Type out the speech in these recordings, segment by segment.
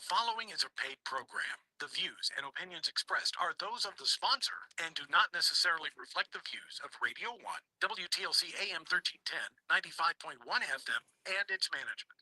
following is a paid program. The views and opinions expressed are those of the sponsor and do not necessarily reflect the views of Radio 1, WTLC AM 1310, 95.1 FM, and its management.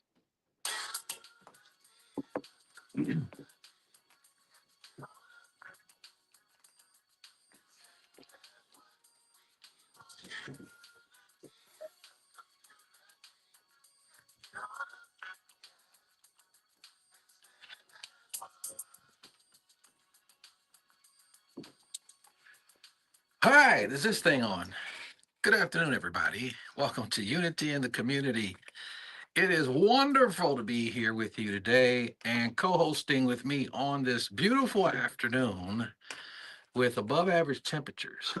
All right, is this thing on? Good afternoon, everybody. Welcome to Unity in the Community. It is wonderful to be here with you today and co-hosting with me on this beautiful afternoon with above average temperatures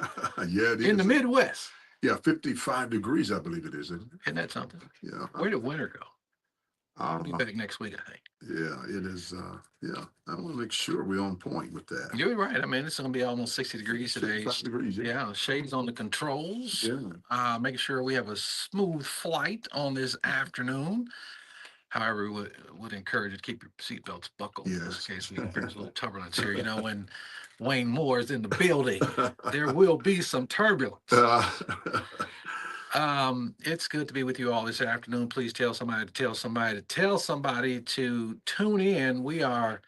Yeah, it in the is. Midwest. Yeah, 55 degrees, I believe it is, isn't it? Isn't that something? Yeah. Where did winter go? I'll be Uh, back next week, I think. yeah, it is. Yeah, I want to make sure we're on point with that. You're right. I mean, it's going to be almost 60 degrees today. 55 degrees, yeah. Yeah, shades on the controls. Yeah. Making sure we have a smooth flight on this afternoon. However, we would encourage you to keep your seatbelts buckled just in Yes. case we experience a little turbulence here. You know, when Wayne Moore is in the building, there will be some turbulence. It's good to be with you all this afternoon. Please tell somebody to tell somebody to tell somebody to tune in. We are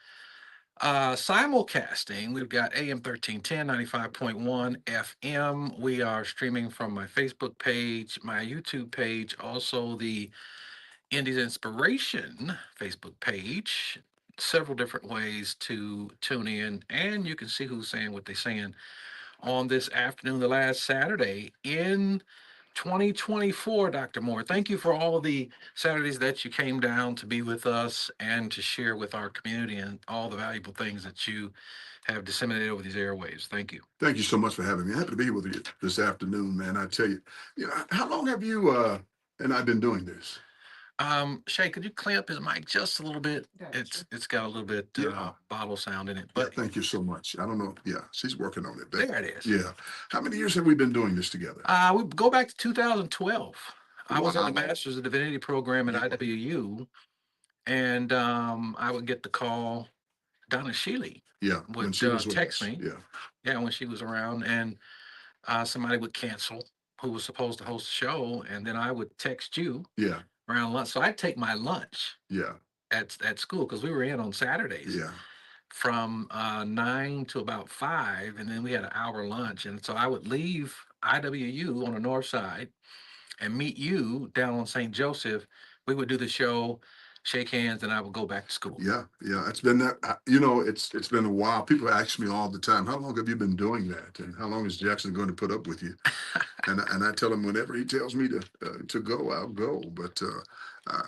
simulcasting. We've got AM 1310, 95.1 FM. We are streaming from my Facebook page, my YouTube page, also the Indies Inspiration Facebook page. Several different ways to tune in, and you can see who's saying what they're saying on this afternoon, the last Saturday in 2024, Dr. Moore. Thank you for all the Saturdays that you came down to be with us and to share with our community and all the valuable things that you have disseminated over these airwaves. Thank you. Thank you so much for having me. Happy to be here with you this afternoon, man. I tell you, how long have you and I've been doing this? Shay, could you clean up his mic just a little bit? It's got a little bit bottle sound in it. Yeah, But thank you so much. I don't know. Yeah, she's working on it. there it is. Yeah. How many years have we been doing this together? We go back to 2012. I was in the Wow. Masters of Divinity program at Yeah. IWU, and I would get the call. Donna Shealy Yeah, when would she was with text us. me. Yeah. Yeah, when she was around, and somebody would cancel who was supposed to host the show, and then I would text you Yeah. around lunch. So I'd take my lunch Yeah. at school because we were in on Saturdays Yeah. from 9 to about 5, and then we had an hour lunch. And so I would leave IWU on the north side and meet you down on St. Joseph. We would do the show, shake hands, and I would go back to school. Yeah, it's been that. It's been a while. People ask me all the time, "How long have you been doing that?" And how long is Jackson going to put up with you? And I tell him whenever he tells me to go, I'll go. But uh,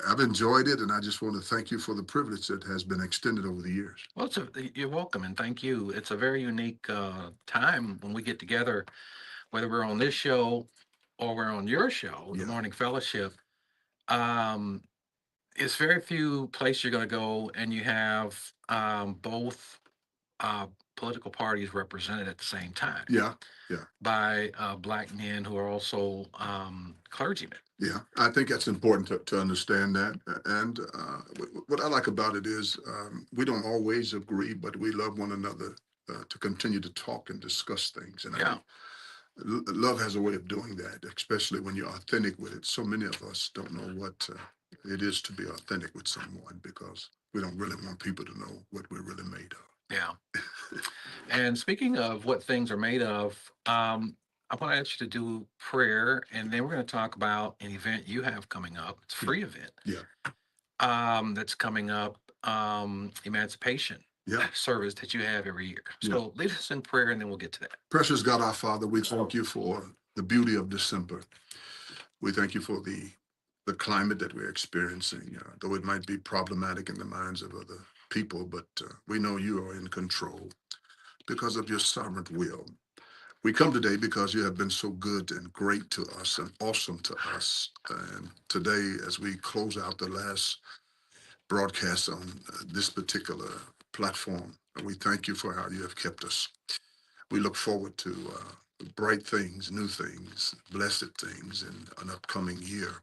I've enjoyed it, and I just want to thank you for the privilege that has been extended over the years. Well, you're welcome, and thank you. It's a very unique time when we get together, whether we're on this show or we're on your show, the Yeah. Morning Fellowship. Um, it's very few places you're going to go, and you have both uh, political parties represented at the same time Yeah. by Black men who are also clergymen. Yeah, I think that's important to understand that. And what I like about it is we don't always agree, but we love one another to continue to talk and discuss things. And I Yeah. think love has a way of doing that, especially when you're authentic with it. So many of us don't know what it is to be authentic with someone because we don't really want people to know what we're really made of. Yeah. And speaking of what things are made of, I want to ask you to do prayer, and then we're going to talk about an event you have coming up. It's a free event. Yeah. That's coming up, Emancipation Yeah. service that you have every year. Yeah. So lead us in prayer, and then we'll get to that. Precious God, our Father, we thank you for the beauty of December. We thank you for the climate that we're experiencing, though it might be problematic in the minds of other people, but we know you are in control because of your sovereign will. We come today because you have been so good and great to us and awesome to us. And today, as we close out the last broadcast on this particular platform, we thank you for how you have kept us. We look forward to bright things, new things, blessed things in an upcoming year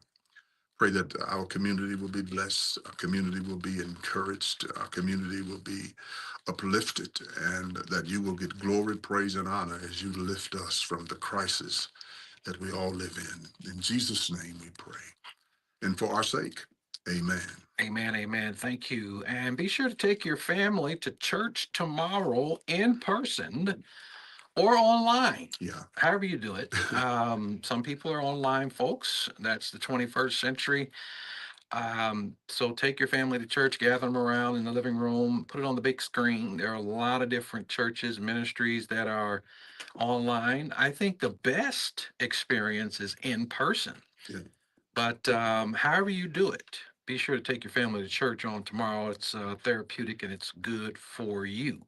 Pray that our community will be blessed, our community will be encouraged, our community will be uplifted, and that you will get glory, praise, and honor as you lift us from the crisis that we all live in. In Jesus' name we pray. And for our sake, amen. Amen, amen. Thank you. And be sure to take your family to church tomorrow in person or online, Yeah. however you do it. Some people are online, folks. That's the 21st century. So take your family to church, gather them around in the living room, put it on the big screen. There are a lot of different churches, ministries that are online. I think the best experience is in person. Yeah. But however you do it, be sure to take your family to church on tomorrow. It's therapeutic and it's good for you.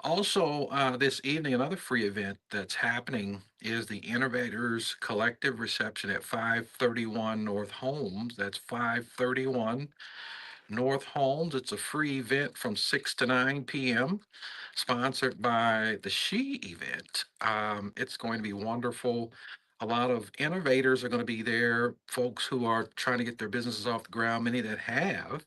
Also, this evening, another free event that's happening is the Innovators Collective Reception at 531 North Holmes. That's 531 North Holmes. It's a free event from 6 to 9 p.m., sponsored by the She event. It's going to be wonderful. A lot of innovators are going to be there, folks who are trying to get their businesses off the ground, many that have,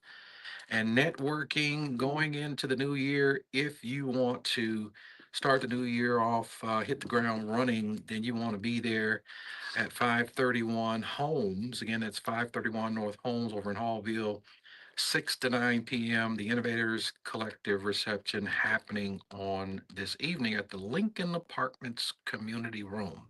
and networking going into the new year. If you want to start the new year off, hit the ground running, then you want to be there at 531 Holmes. Again, that's 531 North Holmes over in Hallville, 6 to 9 p.m. The Innovators Collective Reception happening on this evening at the Lincoln Apartments Community Room.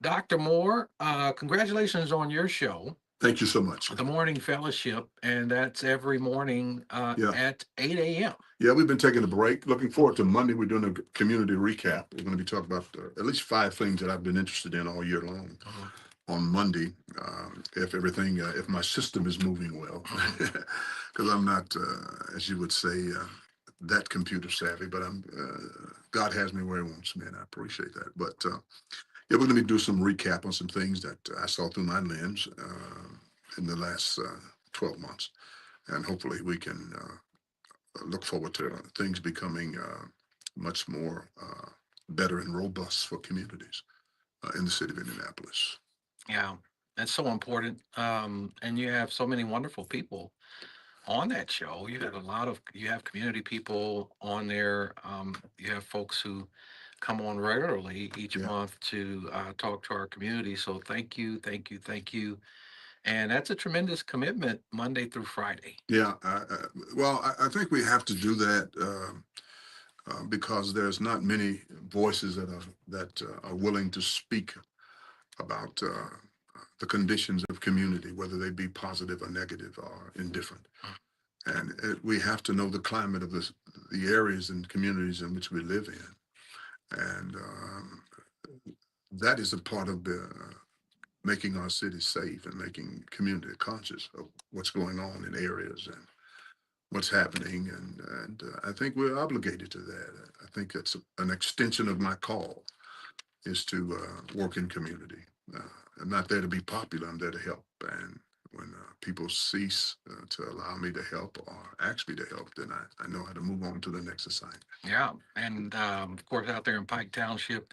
Dr. Moore, congratulations on your show, Thank you so much. the Morning Fellowship, and that's every morning Yeah. at 8 a.m. Yeah, we've been taking a break. Looking forward to Monday. We're doing a community recap. We're going to be talking about at least 5 things that I've been interested in all year long. On Monday, if everything, if my system is moving well, because I'm not, as you would say, that computer savvy, but God has me where He wants me, and I appreciate that. But yeah, we're going to do some recap on some things that I saw through my lens in the last 12 months, and hopefully we can look forward to things becoming much more better and robust for communities in the city of Indianapolis. Yeah, that's so important. And you have so many wonderful people on that show. You have community people on there. You have folks who come on regularly each Yeah. month to talk to our community. So thank you, thank you, thank you. And that's a tremendous commitment Monday through Friday. Yeah, well, I think we have to do that because there's not many voices that are willing to speak about the conditions of community, whether they be positive or negative or indifferent. And we have to know the climate of the areas and communities in which we live in, and that is a part of the making our city safe and making community conscious of what's going on in areas and what's happening. And I think we're obligated to that. I think it's an extension of my call is to work in community. I'm not there to be popular. I'm there to help. And when people cease to allow me to help or ask me to help, then I know how to move on to the next assignment. Yeah. And of course, out there in Pike Township,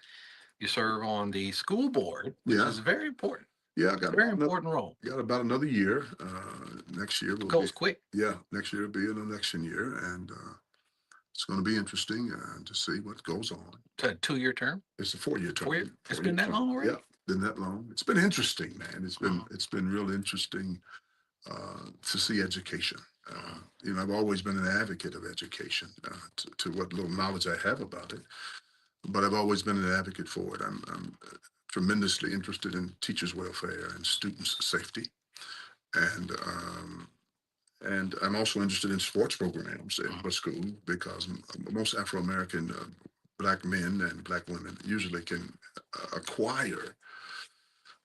you serve on the school board, which Yeah. is very important. Yeah, I got Very important role. got about another year. Next year will Goes be, quick. yeah, next year will be an election year, and it's going to be interesting to see what goes on. It's a 2-year term. It's a 4-year term. 4 year. It's 4-year been that term. long already. Yeah, been that long. It's been interesting, man. Mhm. It's been real interesting to see education. You know, I've always been an advocate of education to what little knowledge I have about it, but I've always been an advocate for it. I'm tremendously interested in teachers' welfare and students' safety, and and I'm also interested in sports programs in our school because most Afro American Black men and Black women usually can acquire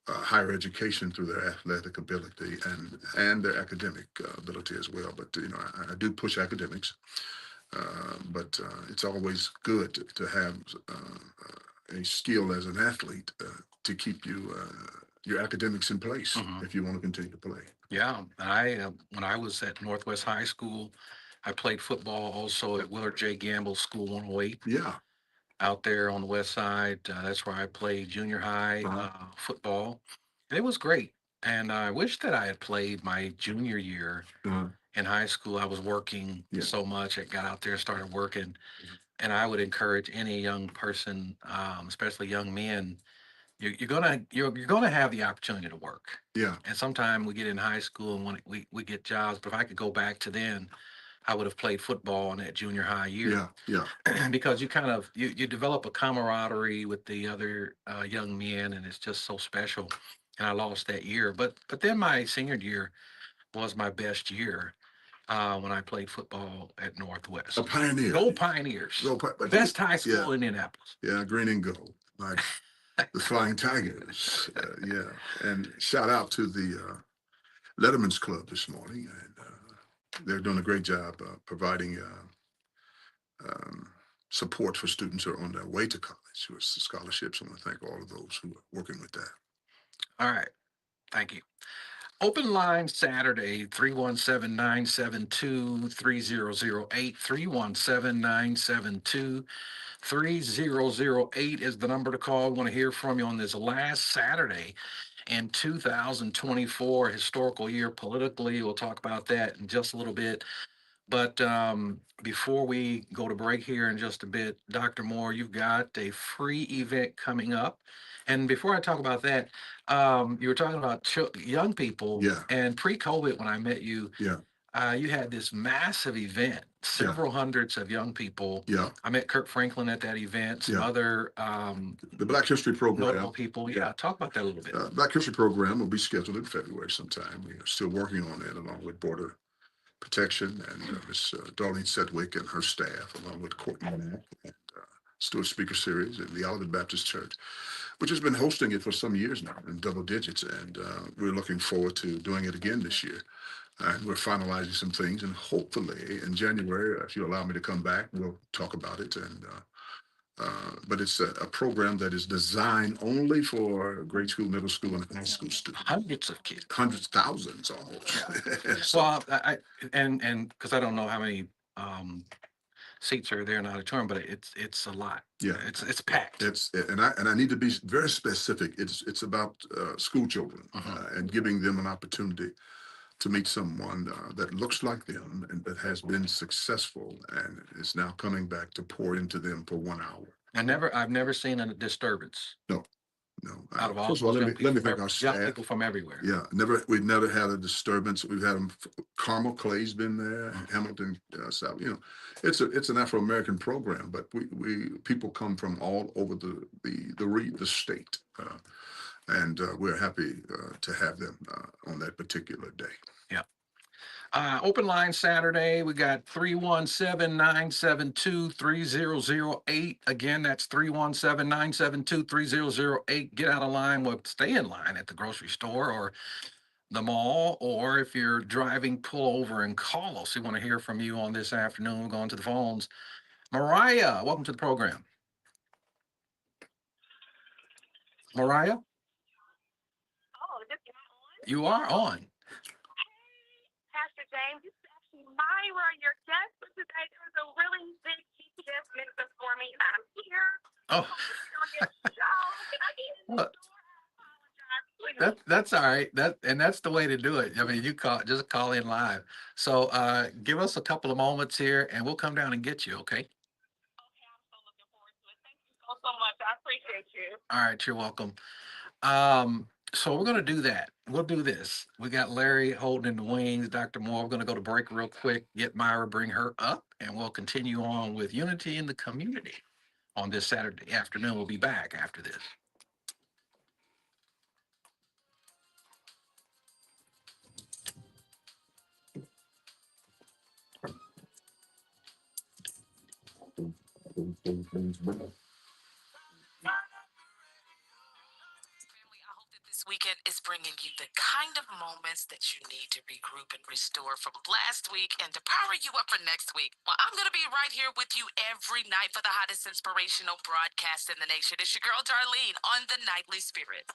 higher education through their athletic ability and their academic ability as well. But you know, I do push academics, but it's always good to have a skill as an athlete to keep your academics in place if you want to continue to play. Yeah, when I was at Northwest High School, I played football also at Willard J. Gamble School 108 Yeah, out there on the west side. That's where I played junior high Uh-huh. football, and it was great. And I wish that I had played my junior year Uh, in high school. I was working Yeah. so much. I got out there and started working. And I would encourage any young person, especially young men, you're gonna have the opportunity to work. yeah, And sometime we get in high school and when we get jobs. But if I could go back to then, I would have played football in that junior high year. yeah, yeah, Because you kind of you develop a camaraderie with the other young men, and it's just so special. And I lost that year, but then my senior year was my best year when I played football at a Northwest. pioneer. Go Pioneers! Go, but Best high yeah, school in Indianapolis. yeah, green and gold, like the Flying Tigers. Yeah, and shout out to the Letterman's Club this morning, and they're doing a great job providing um, support for students who are on their way to college with scholarships. I want to thank all of those who are working with that. All right, thank you. Open line Saturday, 317-972-3008. 317-972-3008 is the number to call. We want to hear from you on this last Saturday in 2024, historical year politically. We'll talk about that in just a little bit. But before we go to break here in just a bit, Dr. Moore, you've got a free event coming up. And before I talk about that, you were talking about young people. Yeah, And pre-COVID, when I met you, yeah, you had this massive event, yeah, several hundreds of young people. yeah, I met Kirk Franklin at that event, some yeah. other The Black History notable Program. people. Yeah, talk about that a little bit. Black History Program will be scheduled in February sometime. We are still working on it along with Border Protection and Ms. Darlene Sedgwick and her staff, along with Courtney Mack and Stewart Speaker Series and the Olivet Baptist Church, which has been hosting it for some years now in double digits. And we're looking forward to doing it again this year. And we're finalizing some things. And hopefully in January, if you allow me to come back, we'll talk about it. And but it's a program that is designed only for grade school, middle school, and high school students. Hundreds of kids. Hundreds, thousands almost. So, Well, and because I don't know how many seats are there in the auditorium, but it's a lot. yeah, It's packed. it's and I need to be very specific. It's about school children and giving them an opportunity to meet someone that looks like them and that has been successful and is now coming back to pour into them for 1 hour. I've never seen a disturbance No, no. out of all First of all, those let me thank our young staff. people from everywhere. Yeah, we've never had a disturbance. We've had them. Carmel Clay's been there, Hamilton South. You know, it's an Afro American program, but we people come from all over the state, and we're happy to have them on that particular day. Yeah. Open line Saturday. We got 317-972-3008. Again, that's 317-972-3008. Get out of line. Well, stay in line at the grocery store or the mall, or if you're driving, pull over and call us. We want to hear from you on this afternoon. We're going to the phones. Mariah, welcome to the program. Mariah, Oh, is this guy on? you are on. Hey, Pastor James, this is actually Myra, your guest for today. There was a really big GPS mix-up for me, and I'm here. Oh, On your show. Can I get in the Well, store? I apologize, please. that's all right. That's the way to do it. I mean, you call in live. So give us a couple of moments here, and we'll come down and get you. Okay. Okay, I'm so looking forward to it. Thank you so much. I appreciate you. All right. You're welcome. So we're gonna do that. We'll do this. We got Larry holding in the wings. Dr. Moore. We're gonna go to break real quick. Get Myra, bring her up, and we'll continue on with unity in the community on this Saturday afternoon. We'll be back after this. Family, I hope that this weekend is bringing you the kind of moments that you need to regroup and restore from last week and to power you up for next week. Well, I'm going to be right here with you every night for the hottest inspirational broadcast in the nation. It's your girl, Darlene, on the Nightly Spirit.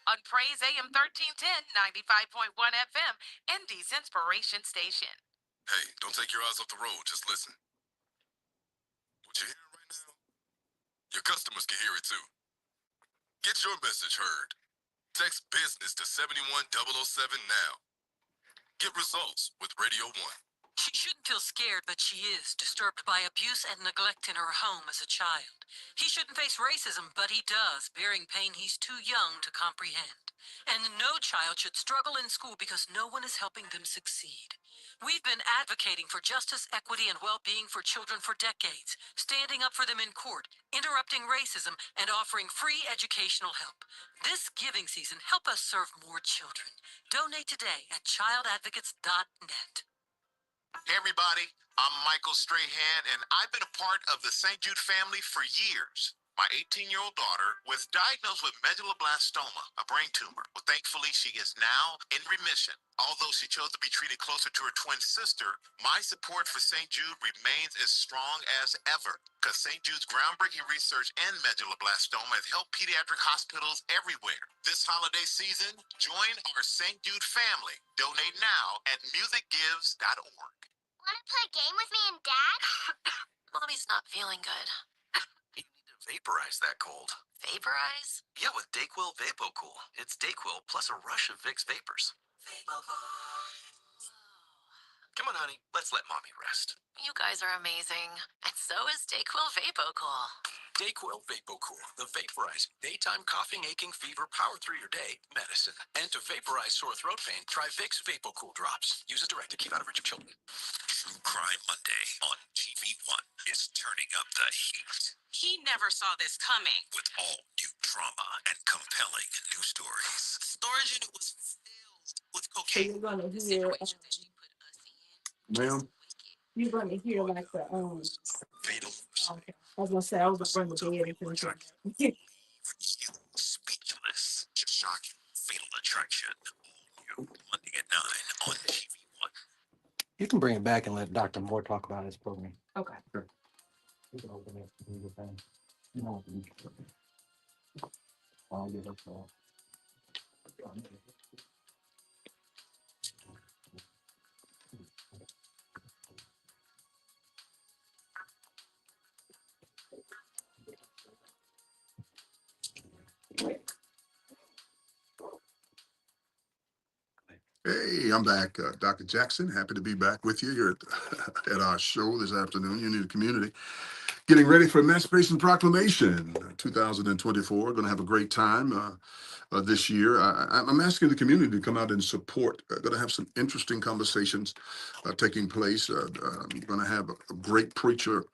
On Praise AM 1310, 95.1 FM, Indy's Inspiration Station. Hey, don't take your eyes off the road. Just listen. What you're hearing right now, your customers can hear it too. Get your message heard. Text business to 71007 now. Get results with Radio 1. She shouldn't feel scared, but she is, disturbed by abuse and neglect in her home as a child. He shouldn't face racism, but he does, bearing pain he's too young to comprehend. And no child should struggle in school because no one is helping them succeed. We've been advocating for justice, equity, and well-being for children for decades, standing up for them in court, interrupting racism, and offering free educational help. This giving season, help us serve more children. Donate today at childadvocates.net. Hey everybody, I'm Michael Strahan and I've been a part of the St. Jude family for years. My 18-year-old daughter was diagnosed with medulloblastoma, a brain tumor. Well, thankfully, she is now in remission. Although she chose to be treated closer to her twin sister, my support for St. Jude remains as strong as ever. Because St. Jude's groundbreaking research in medulloblastoma has helped pediatric hospitals everywhere. This holiday season, join our St. Jude family. Donate now at musicgives.org. Want to play a game with me and Dad? Mommy's not feeling good. You need to vaporize that cold. Vaporize? Yeah, with Dayquil VapoCool. It's Dayquil plus a rush of Vicks vapors. Come on, honey. Let's let mommy rest. You guys are amazing. And so is Dayquil VapoCool. Dayquil VapoCool, the vaporizing daytime coughing, aching, fever, power through your day medicine. And to vaporize sore throat pain, try Vicks VapoCool drops. Use as directed. Keep out of reach of children. True Crime Monday on TV1 is turning up the heat He never saw this coming. with all new drama and compelling new stories. Storage unit was filled with So cocaine. you're gonna The hear, situation that she put us in. Ma'am? you're gonna hear like the, Fatal okay. I was gonna say, I was gonna run the bed and finish it. you speechless. Shocking. Fatal Attraction. All new Monday at 9 on TV1. You can bring it back and let Dr. Moore talk about his program. Okay. You can open it, do your thing. You know what you do. I'll give it to Hey, I'm back. Dr. Jackson, happy to be back with you here at our show this afternoon, Unity Community. Getting ready for Emancipation Proclamation 2024. Going to have a great time this year. I'm asking the community to come out and support. Going to have some interesting conversations taking place. I'm going to have a great preacher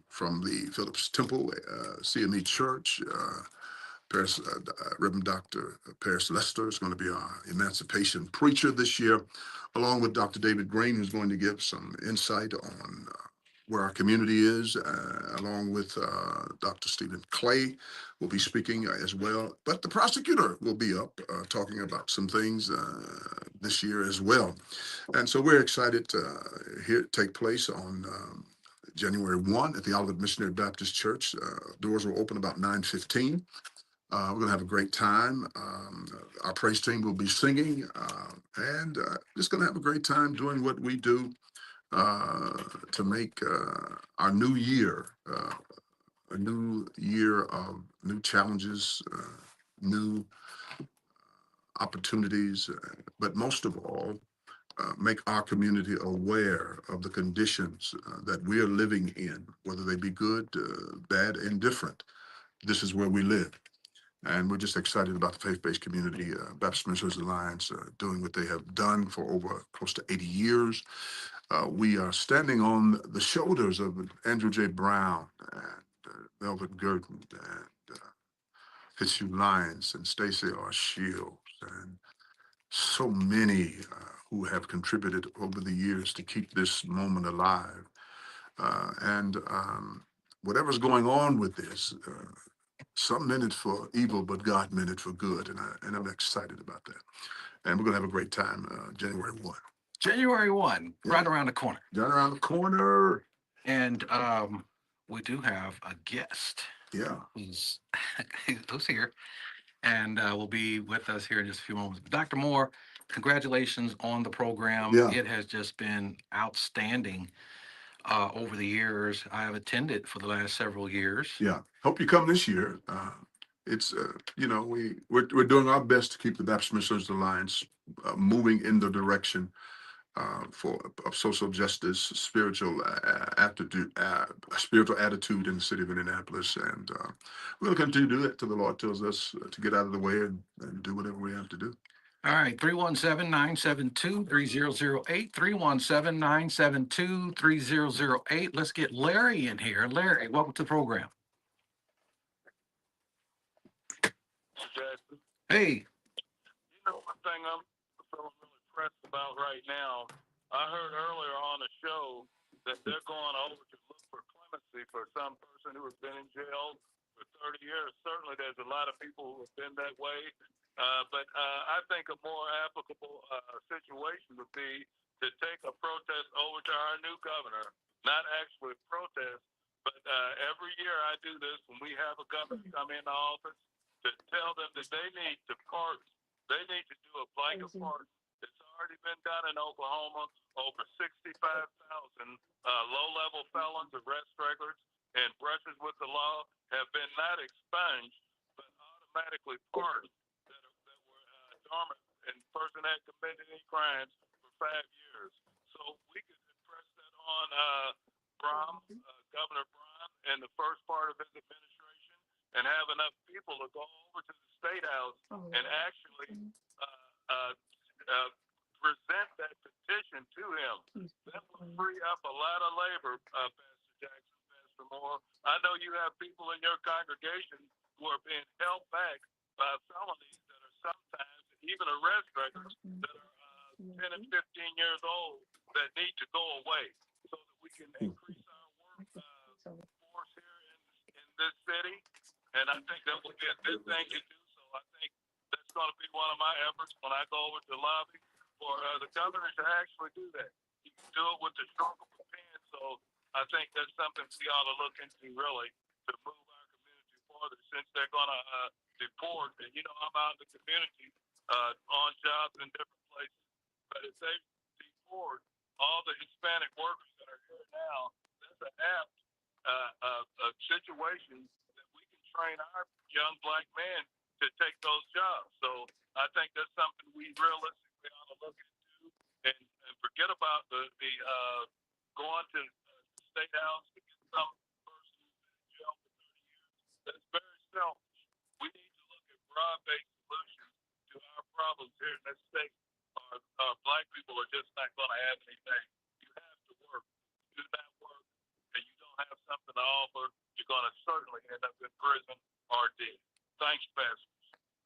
from the Phillips Temple CME Church. Reverend Dr. Paris Lester is going to be our emancipation preacher this year, along with Dr. David Green, who's going to give some insight on where our community is, along with Dr. Stephen Clay will be speaking as well. But the prosecutor will be up talking about some things this year as well. And so we're excited to hear it take place on January 1 at the Olivet Missionary Baptist Church. Doors will open about 9:15. We're going to have a great time. Our praise team will be singing and just going to have a great time doing what we do to make our new year a new year of new challenges, new opportunities, but most of all, make our community aware of the conditions that we are living in, whether they be good, bad, indifferent. This is where we live. And we're just excited about the faith-based community, Baptist Ministers Alliance, doing what they have done for over close to 80 years. We are standing on the shoulders of Andrew J. Brown and Melvin Gurdon and Fitzhugh Lyons and Stacey R. Shields and so many who have contributed over the years to keep this moment alive. And whatever's going on with this, some meant it for evil, but God meant it for good. And I'm excited about that. And we're going to have a great time January 1. January 1, Yeah. right around the corner. Down around the corner. And we do have a guest Yeah. who's here and will be with us here in just a few moments. Dr. Moore, congratulations on the program. Yeah. It has just been outstanding. over the years. I have attended for the last several years. Yeah. Hope you come this year. It's you know, we're doing our best to keep the Baptist Missions Alliance moving in the direction for of social justice, spiritual attitude in the city of Indianapolis, and we'll continue to do it till the Lord tells us to get out of the way and do whatever we have to do. All right, 317-972-3008, 317-972-3008. Let's get Larry in here. Larry, welcome to the program. Jackson. Hey, You know, one thing I'm so really pressed about right now, I heard earlier on the show that they're going over to look for clemency for some person who has been in jail for 30 years. Certainly there's a lot of people who have been that way. But I think a more applicable situation would be to take a protest over to our new governor, not actually protest, but every year I do this when we have a governor come into office to tell them that they need to pardon. They need to do a blanket pardon. It's already been done in Oklahoma. Over 65,000 low-level felons, arrest records, and brushes with the law have been not expunged, but automatically pardoned that were dormant and person had committed any crimes for 5 years. So we could impress that on Governor Braun and the first part of his administration, and have enough people to go over to the State House and actually present that petition to him. That will free up a lot of labor, Pastor Jackson, Pastor Moore. I know you have people in your congregation who are being held back by felonies that are sometimes even arrest records that are 10 and 15 years old that need to go away so that we can increase our work force here in this city. And I think that would be a good thing to do. So I think that's going to be one of my efforts when I go over to the lobby for the governor to actually do that. He can do it with the stroke of a pen. So I think that's something we ought to look into really to move our community forward since they're going to deport. And you know, I'm out in the community on jobs in different places. But if they deport all the Hispanic workers that are here now, that's an apt situation that we can train our young black men to take those jobs. So I think that's something we realistically ought to look into and forget about the going to the State House to get some person who's been in jail for 30 years. That's very selfish. We need to look at broad-based solutions to our problems here in this state. Black people are just not going to have anything. You have to work. Do not work, and you don't have something to offer, you're going to certainly end up in prison or dead. Thanks, Pastor.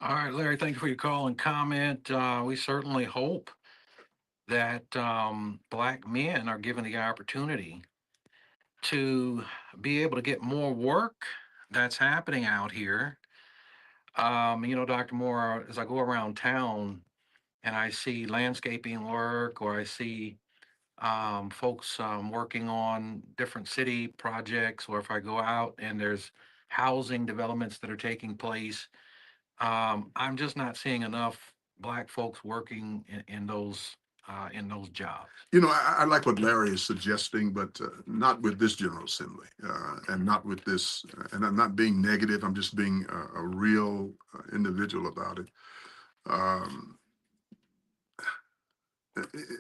all right, Larry, thank you for your call and comment. We certainly hope that Black men are given the opportunity to be able to get more work that's happening out here. You know, Dr. Moore, as I go around town and I see landscaping work or I see folks working on different city projects, or if I go out and there's housing developments that are taking place, I'm just not seeing enough Black folks working in those jobs. You know, I like what Larry is suggesting, but not with this General Assembly, and not with this. And I'm not being negative. I'm just being a real individual about it.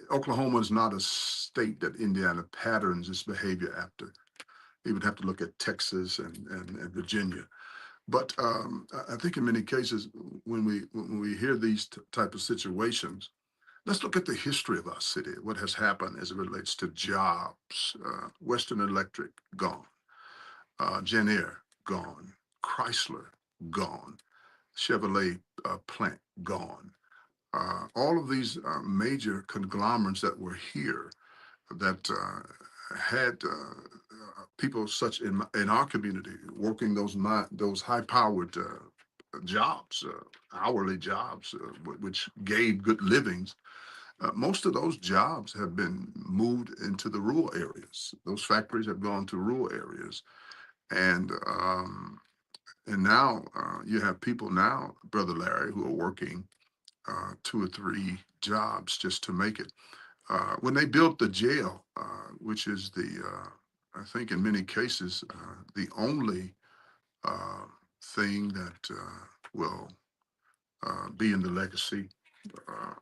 Oklahoma is not a state that Indiana patterns its behavior after. You would have to look at Texas and Virginia. But I think in many cases, when we hear these type of situations, let's look at the history of our city, what has happened as it relates to jobs. Western Electric, gone. Genair, gone. Chrysler, gone. Chevrolet plant, gone. All of these major conglomerates that were here that had people such in our community working those high-powered jobs, hourly jobs, which gave good livings. Most of those jobs have been moved into the rural areas. Those factories have gone to rural areas, and now you have people now, Brother Larry, who are working 2 or 3 jobs just to make it. when they built the jail, which is I think in many cases, the only uh, thing that will be in the legacy,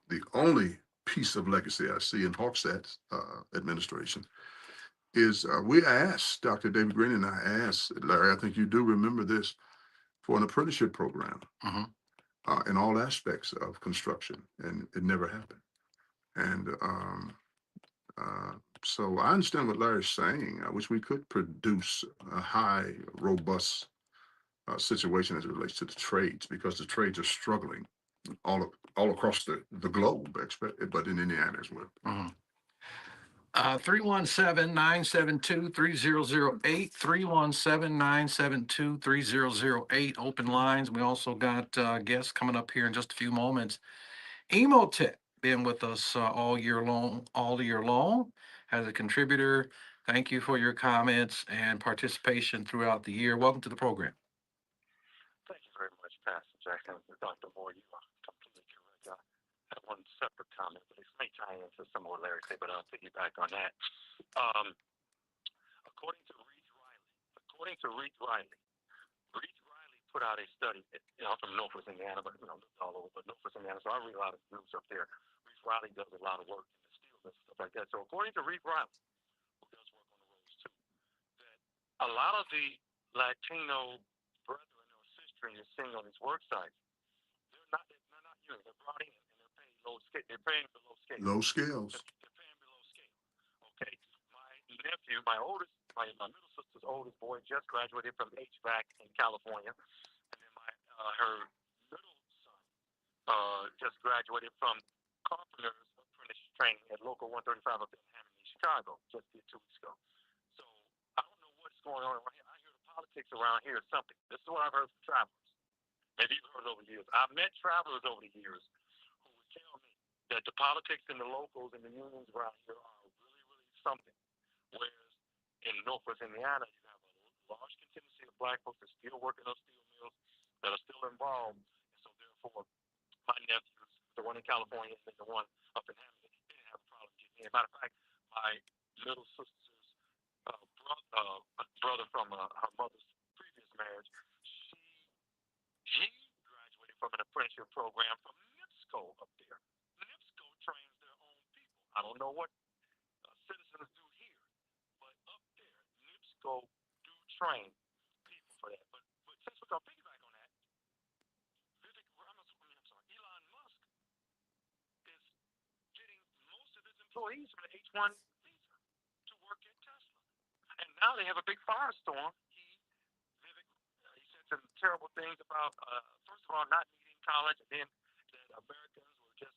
the only piece of legacy I see in Hawkstad's administration is we asked, Dr. David Green and I asked, Larry, I think you do remember this, for an apprenticeship program in all aspects of construction, and it never happened. And so I understand what Larry's saying. I wish we could produce a high, robust situation as it relates to the trades, because the trades are struggling all across the globe, but in Indiana as well. 317-972-3008, 317-972-3008, open lines. We also got guests coming up here in just a few moments. Emotech been with us all year long, as a contributor. Thank you for your comments and participation throughout the year. Welcome to the program. Thank you very much, Pastor Jackson. Dr. Moore, you are completely correct. I have one separate comment, but it may tie into some of what Larry said, but I'll piggyback on that. According to Reed Riley put out a study. I'm from Northwest Indiana, but all over, but Northwest Indiana, so I read a lot of news up there. Reed Riley does a lot of work in the steel and stuff like that. So according to Reed Riley, who does work on the roads too, that a lot of the Latino brethren or sisters you're seeing on these work sites, they're not union. They're brought in and they're paying low scale. They're paying below scale. Low scales. They're paying below scale. Okay. My nephew, my middle sister's oldest boy, just graduated from HVAC in California, and then her middle son just graduated from carpenter's apprentice training at Local 135 up in Hammond, Chicago, just 2 weeks ago. So I don't know what's going on around here. I hear the politics around here is something. This is what I've heard from travelers. Maybe you've heard over the years. I've met travelers over the years who would tell me that the politics and the locals and the unions around here are really, really something. Whereas in Northwest Indiana, you have a large contingency of black folks that still work in those steel mills, that are still involved. And so therefore, my nephews, the one in California and the one up in Hammond, they didn't have a problem getting in. Matter of fact, my little sister's brother from her mother's previous marriage, he graduated from an apprenticeship program from NIPSCO up there. NIPSCO trains their own people. I don't know what citizens do here, but up there, NIPSCO do train people for that. But since we're going to piggyback on that, Elon Musk is getting most of his employees from the H-1 visa to work at Tesla. And now they have a big firestorm. He said some terrible things about, first of all, not needing college, and then that Americans were just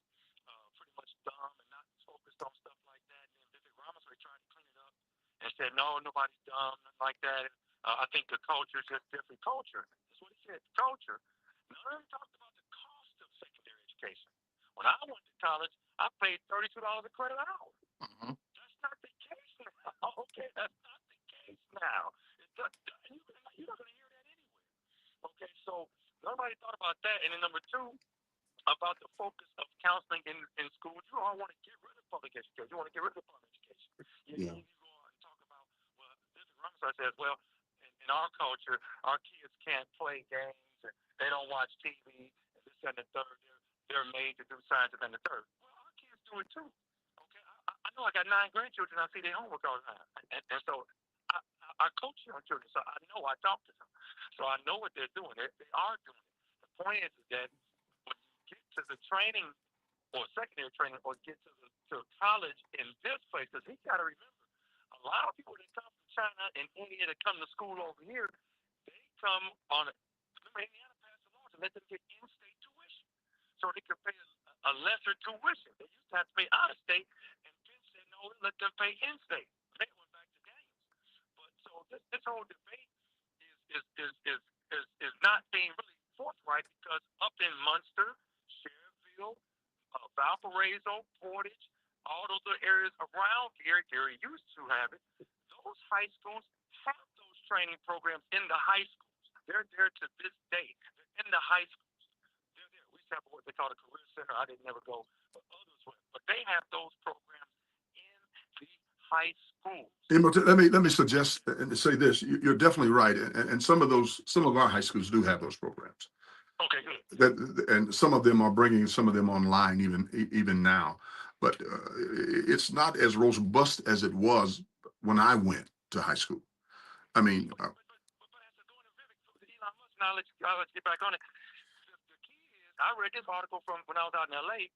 pretty much dumb and not focused on stuff like that. And then Vivek Ramaswamy tried to clean it up and said, no, nobody's dumb, nothing like that. I think the culture is just different culture. That's what he said, culture. None of them talked about the cost of secondary education. When I went to college, I paid $32 a credit hour. That's not the case now. Okay, that's not the case now. You're not going to hear that anywhere. Okay, so nobody thought about that. And then number two, about the focus of counseling in schools, you all want to get rid of public education. You want to get rid of public education. You go on and talk about, well, Mr. Rumsfeld says, well, in our culture, our kids can't play games, and they don't watch TV, and this and the third. They're made to do science and the third. Well, our kids do it too. Okay, I know I got 9 grandchildren. I see their homework all the time, and so I coach young children, so I know I talk to them, so I know what they're doing. They are doing it. The point is that when you get to the training or secondary training or get to college in this place, because he got to remember, a lot of people that come from China and India that come to school over here, they come on. Remember, Indiana passed a law to let them get in-state tuition, so they could pay a lesser tuition. They used to have to pay out of state, and Penn said no, let them pay in-state. They went back to games. But so this whole debate is not being really forthright, because up in Munster, Cherville, Valparaiso, Portage, all those other areas around Gary used to have it. Those high schools have those training programs in the high schools. They're there to this day. They're in the high schools. They're there. We used to have what they call a career center. I didn't never go, but others went. But they have those programs high schools. Let me suggest and say this. You're definitely right, and some of our high schools do have those programs. Okay, good. And some of them are bringing some of them online even now, but it's not as robust as it was when I went to high school. I mean, Elon Musk, now let's get back on it. The key is, I read this article from when I was out in LA.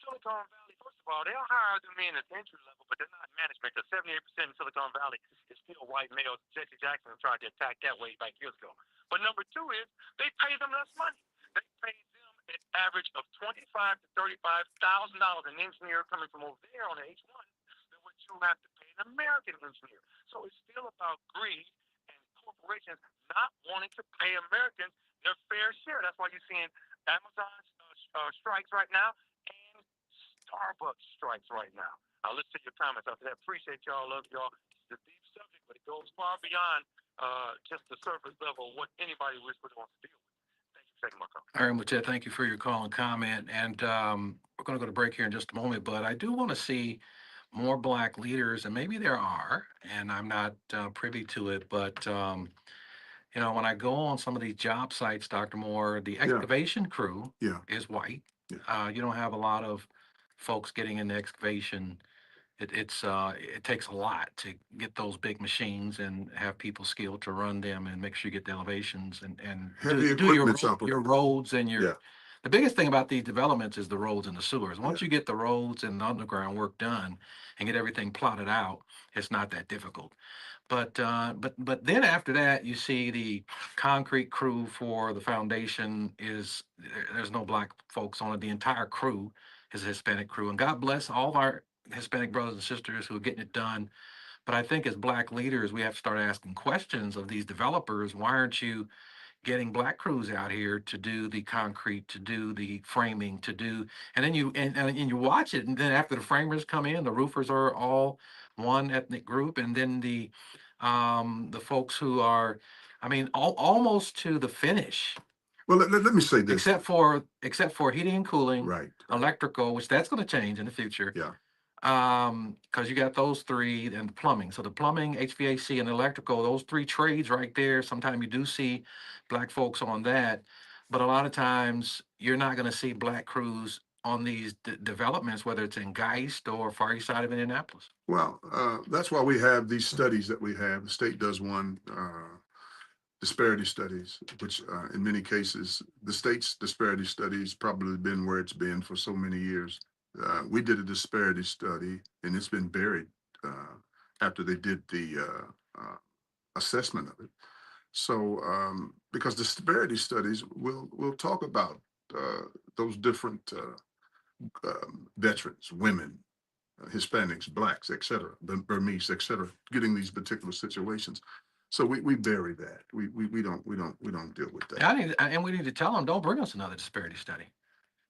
Silicon Valley, first of all, they'll hire them in at entry level, but they're not management. Because 78% in Silicon Valley is still white males. Jesse Jackson tried to attack that way back years ago. But number two is they pay them less money. They pay them an average of $25,000 to $35,000 an engineer coming from over there on the H1 than what you have to pay an American engineer. So it's still about greed and corporations not wanting to pay Americans their fair share. That's why you're seeing Amazon strikes right now and Starbucks strikes right now. I'll listen to your comments after that. Appreciate y'all. Love y'all. It's a deep subject, but it goes far beyond just the surface level of what anybody wants to deal with. Thank you for taking my call. All right, Mutet, thank you for your call and comment. And we're going to go to break here in just a moment, but I do want to see more Black leaders, and maybe there are, and I'm not privy to it, but when I go on some of these job sites, Dr. Moore, the excavation crew is white. Yeah. You don't have a lot of folks getting into excavation. It takes a lot to get those big machines and have people skilled to run them and make sure you get the elevations and Heavy do your equipment's operating. your roads and your. Yeah. The biggest thing about these developments is the roads and the sewers. Once you get the roads and the underground work done and get everything plotted out, it's not that difficult. But then after that, you see the concrete crew for the foundation there's no Black folks on it. The entire crew is a Hispanic crew, and God bless all of our Hispanic brothers and sisters who are getting it done. But I think as Black leaders, we have to start asking questions of these developers. Why aren't you getting Black crews out here to do the concrete, to do the framing, and then you watch it, and then after the framers come in, the roofers are all one ethnic group, and then the folks who are, almost to the finish. Well, let me say this. Except for heating and cooling, Right. electrical, which that's going to change in the future. Yeah. Because you got those three and the plumbing. So the plumbing, HVAC, and electrical, those three trades right there. Sometimes you do see Black folks on that, but a lot of times you're not going to see Black crews on these developments, whether it's in Geist or Far East Side of Indianapolis. Well, that's why we have these studies that we have. The state does one, disparity studies, which in many cases, the state's disparity studies probably been where it's been for so many years. We did a disparity study, and it's been buried after they did the assessment of it. So, because the disparity studies will talk about those different veterans, women, Hispanics, Blacks, et cetera, Burmese, et cetera, getting these particular situations. So we bury that. We don't deal with that. And we need to tell them, don't bring us another disparity study.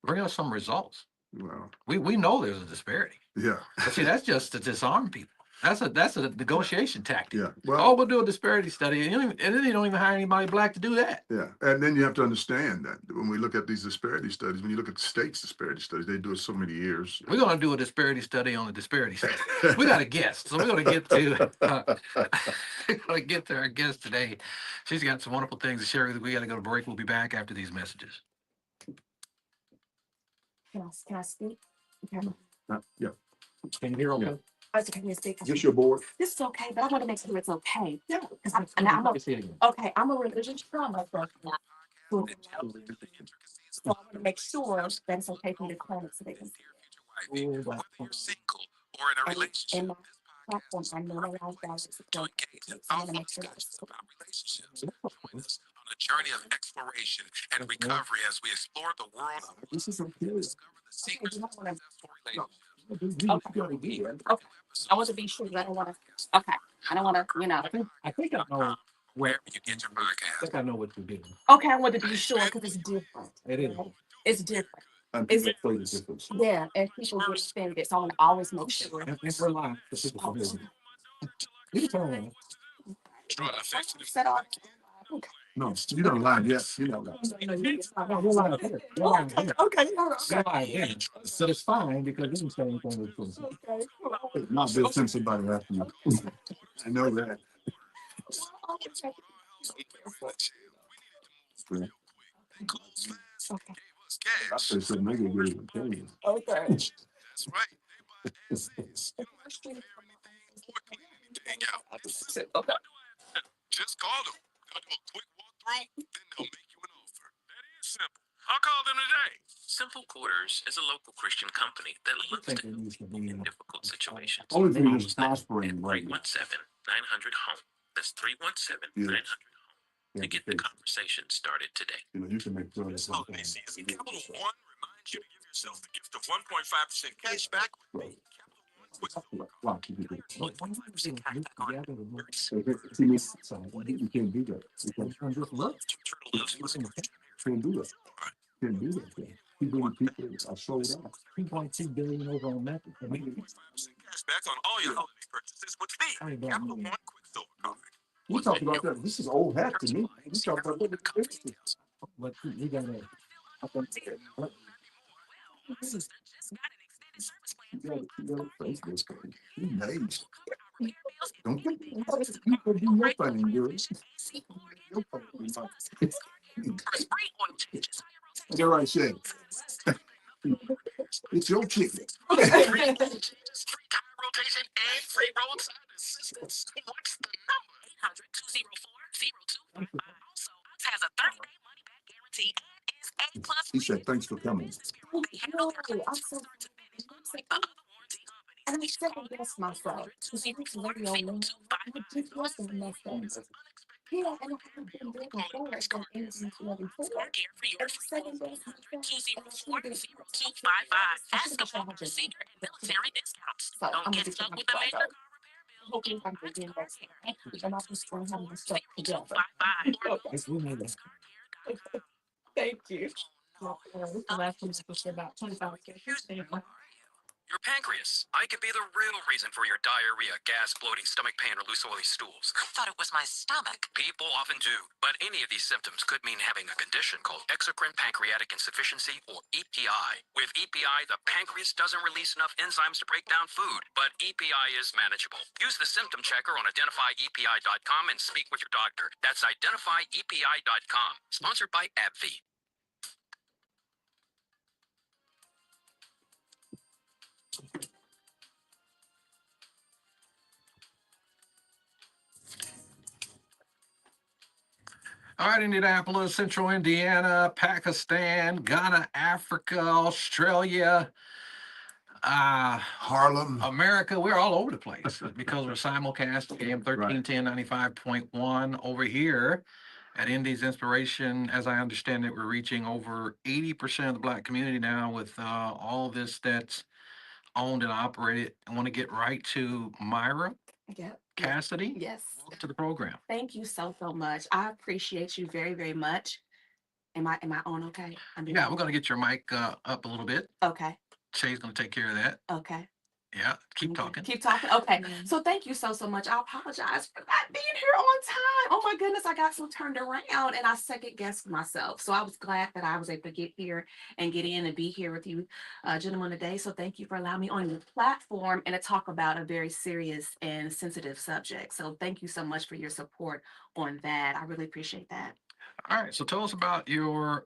Bring us some results. Well, we know there's a disparity. Yeah. But see, that's just to disarm people. That's a negotiation tactic. Yeah. Well, we'll do a disparity study, and then you don't even hire anybody Black to do that. Yeah. And then you have to understand that when we look at these disparity studies, when you look at the state's disparity studies, they do it so many years. We're going to do a disparity study on the disparity study. We got a guest, so we're going to get to our guest today. She's got some wonderful things to share with us. We got to go to break. We'll be back after these messages. Can I speak? Okay. Yeah. Can you hear okay? I was going to speak. This your board? This is okay, but I want to make sure it's okay. Yeah. I'm a religious trauma person. So I want to make sure that it's okay for me to call it so they can see it. Whether you're single or in a relationship, And my platform, I know that I've got to support. So I want to make sure that's about relationships. Join us on a journey of exploration and recovery as we explore the world of This is and discover the secrets of successful relationships. Okay. I want to be sure that I don't want to. Okay. I don't want to. I think I know Wherever you get your podcast. I know what you're doing. Okay, I want to be sure because it's different. It is. It's different. It's Yeah, and people get offended, so I want to always make sure. And we're live. The people are busy. You can turn around. Trying to fix it. Set off. Okay. No, you don't lie. Yes, you know that. Okay, So it's fine because you didn't say anything with truth. Not this since somebody after you. I know that. I said something negative. Okay. That's right. They buy essays. You don't have to prepare anything or clean anything out. Okay. Just call them. They'll do a quick walkthrough, then they'll make you an offer. That is simple. I'll call them today. Simple Quarters is a local Christian company that loves to help people in difficult situations. Only thing Call that's them prospering at right now. 317-900-HOME. That's 317-900-HOME to get the conversation started today. You know, you can make sure This holiday season, Capital One reminds you to give yourself the gift of 1.5% cash back with me. Capital One Quick With 1.5% cash back on You can't do that. Turtle loves you. Can't do that. Can't do that. People are sold out. 2.2 billion over on that. 1.5% cash back on all your holiday purchases with me. Capital One Quick Silver Card. We talked about that. This is old hat to me. We talked about that. But you got to. Nice. Don't get you do your thing, girl. You're right, Shay. It's your chicken. Free tire rotation and free roadside assistance. What's the number? 800-204-0255. Also, Ox has a 30-day money-back guarantee and is A+ He said, thanks for coming. And I second guess myself. Because he was very old man. I just wasn't messed up. Yeah, and I haven't been there before. I've done anything before. And I second guess myself. 204-0255. Ask about your senior and military discounts. So Don't I'm get gonna stuck be with the major car repair bill. hoping I'm gonna get next year. And I'm just gonna have to stuff together. 255. Yes, we made it. Thank you. The last one was about 25 years. Your pancreas. I could be the real reason for your diarrhea, gas, bloating, stomach pain, or loose oily stools. I thought it was my stomach. People often do, but any of these symptoms could mean having a condition called exocrine pancreatic insufficiency, or EPI. With EPI, the pancreas doesn't release enough enzymes to break down food, but EPI is manageable. Use the symptom checker on identifyepi.com and speak with your doctor. That's identifyepi.com. Sponsored by AbbVie. All right, Indianapolis, Central Indiana, Pakistan, Ghana, Africa, Australia, Harlem. America. We're all over the place because we're simulcast AM 1310 95.1 over here at Indies Inspiration. As I understand it, we're reaching over 80% of the Black community now with all this that's owned and operated. I want to get right to Myra Yep. Cassidy. Yes. Welcome to the program. Thank you so much. I appreciate you very, very much. Am I on okay? Yeah, we're going to get your mic up a little bit. Okay. Shay's going to take care of that. Okay. Yeah, keep talking. Keep talking. Okay. So thank you so much. I apologize for not being here on time. Oh my goodness, I got so turned around and I second guessed myself. So I was glad that I was able to get here and get in and be here with you, gentlemen, today. So thank you for allowing me on your platform and to talk about a very serious and sensitive subject. So thank you so much for your support on that. I really appreciate that. All right, so tell us about your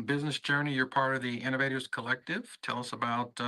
business journey. You're part of the Innovators Collective. Tell us about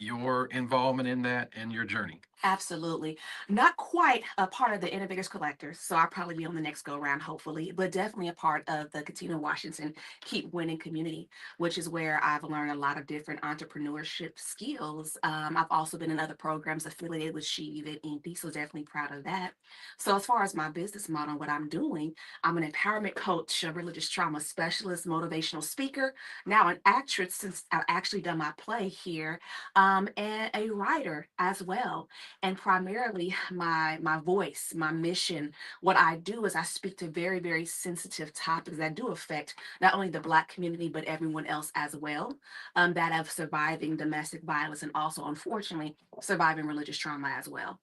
your involvement in that and your journey. Absolutely. Not quite a part of the Innovators Collector, so I'll probably be on the next go round, hopefully, but definitely a part of the Katina Washington Keep Winning community, which is where I've learned a lot of different entrepreneurship skills. I've also been in other programs affiliated with Sheev and Indy, so definitely proud of that. So as far as my business model, what I'm doing, I'm an empowerment coach, a religious trauma specialist, motivational speaker, now an actress since I've actually done my play here, and a writer as well. And primarily my voice, my mission, what I do is I speak to very, very sensitive topics that do affect not only the Black community, but everyone else as well, that of surviving domestic violence and also, unfortunately, surviving religious trauma as well.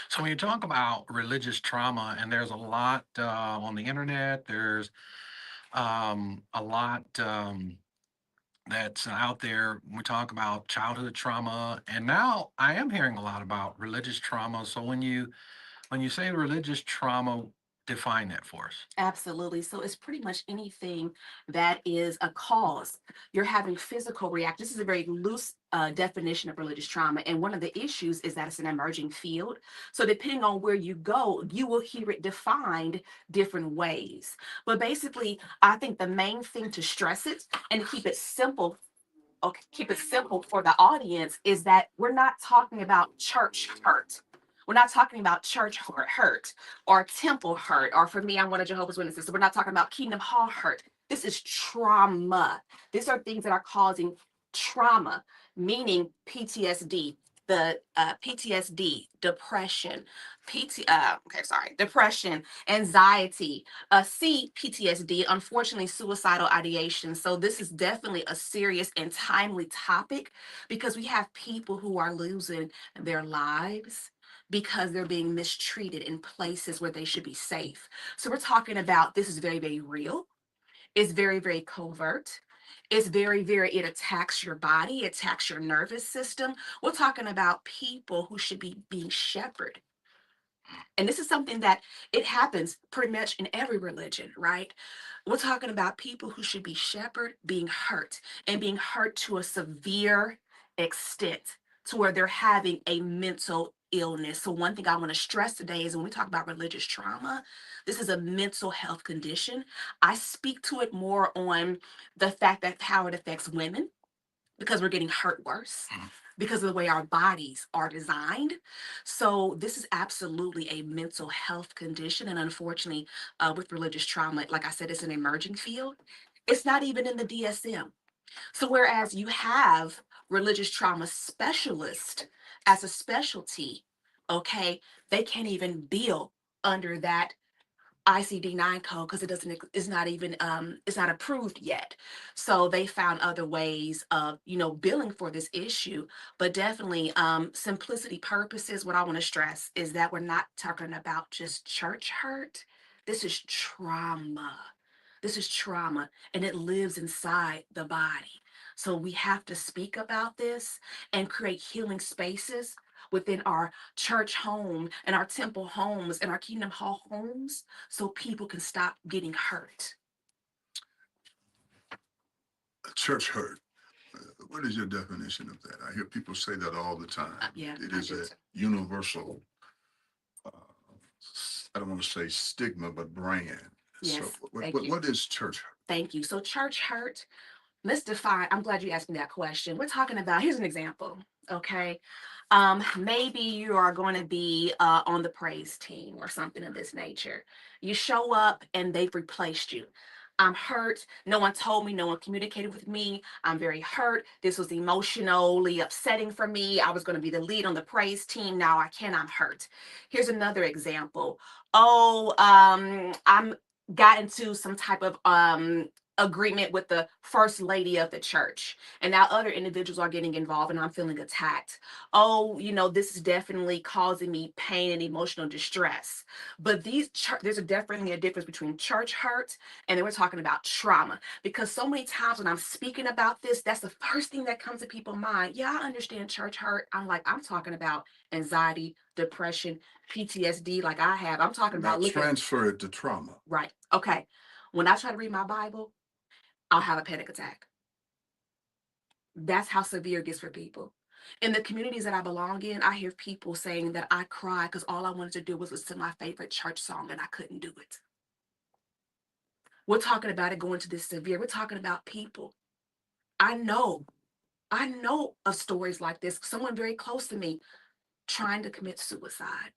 So when you talk about religious trauma, and there's a lot on the internet, there's a lot that's out there. We talk about childhood trauma, and now I am hearing a lot about religious trauma. So when you say religious trauma, define that for us. Absolutely. So it's pretty much anything that is a cause. You're having physical react. This is a very loose definition of religious trauma. And one of the issues is that it's an emerging field. So depending on where you go, you will hear it defined different ways. But basically, I think the main thing to stress it and to keep it simple, okay, keep it simple for the audience is that we're not talking about church hurt. We're not talking about church hurt or temple hurt, or for me, I'm one of Jehovah's Witnesses. So we're not talking about Kingdom Hall hurt. This is trauma. These are things that are causing trauma, meaning PTSD, the PTSD, depression, depression, anxiety, PTSD, unfortunately, suicidal ideation. So this is definitely a serious and timely topic because we have people who are losing their lives because they're being mistreated in places where they should be safe. So we're talking about this is very, very real. It's very, very covert. It's very, it attacks your body, it attacks your nervous system. We're talking about people who should be being shepherded. And this is something that it happens pretty much in every religion, right? We're talking about people who should be shepherded being hurt and being hurt to a severe extent to where they're having a mental illness. So one thing I want to stress today is when we talk about religious trauma, this is a mental health condition. I speak to it more on the fact that how it affects women because we're getting hurt worse because of the way our bodies are designed. So this is absolutely a mental health condition. And unfortunately, with religious trauma, like I said, it's an emerging field. It's not even in the DSM. So whereas you have religious trauma specialist as a specialty, okay, they can't even bill under that ICD-9 code because it's not even it's not approved yet. So they found other ways of, billing for this issue. But definitely simplicity purposes, what I want to stress is that we're not talking about just church hurt. This is trauma. This is trauma and it lives inside the body. So we have to speak about this and create healing spaces within our church home and our temple homes and our Kingdom Hall homes so people can stop getting hurt. Church hurt. What is your definition of that? I hear people say that all the time. Yeah, It I is do a too. universal, I don't want to say stigma, but brand. Yes, So thank you. what is church hurt? Thank you. So church hurt, let's define, I'm glad you asked me that question. We're talking about, here's an example, okay? Maybe you are going to be on the praise team or something of this nature. You show up and they've replaced you. I'm hurt. No one told me. No one communicated with me. I'm very hurt. This was emotionally upsetting for me. I was going to be the lead on the praise team. Now I can't. I'm hurt. Here's another example. Oh, I'm got into some type of agreement with the first lady of the church, and now other individuals are getting involved and I'm feeling attacked. Oh, this is definitely causing me pain and emotional distress. But there's definitely a difference between church hurt and then we're talking about trauma, because so many times when I'm speaking about this, that's the first thing that comes to people's mind. Yeah, I understand church hurt. I'm talking about anxiety, depression, PTSD like I have. I'm talking Now about transfer it to trauma. right. Okay. When I try to read my Bible, I'll have a panic attack. That's how severe it gets for people. In the communities that I belong in, I hear people saying that I cry because all I wanted to do was listen to my favorite church song and I couldn't do it. We're talking about it going to this severe. We're talking about people. I know of stories like this. Someone very close to me trying to commit suicide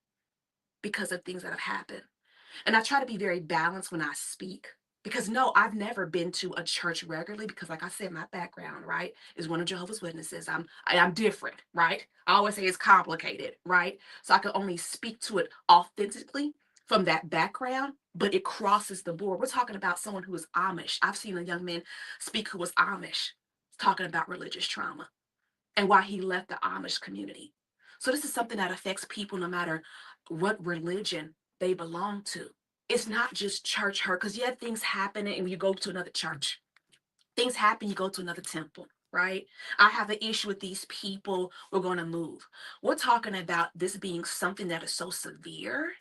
because of things that have happened. And I try to be very balanced when I speak. Because no, I've never been to a church regularly because, like I said, my background, right, is one of Jehovah's Witnesses. I'm different, right? I always say it's complicated, right? So I can only speak to it authentically from that background, but it crosses the board. We're talking about someone who is Amish. I've seen a young man speak who was Amish, talking about religious trauma and why he left the Amish community. So this is something that affects people no matter what religion they belong to. It's not just church hurt, because yeah, things happen and you go to another church. Things happen, you go to another temple, right? I have an issue with these people, we're going to move. We're talking about this being something that is so severe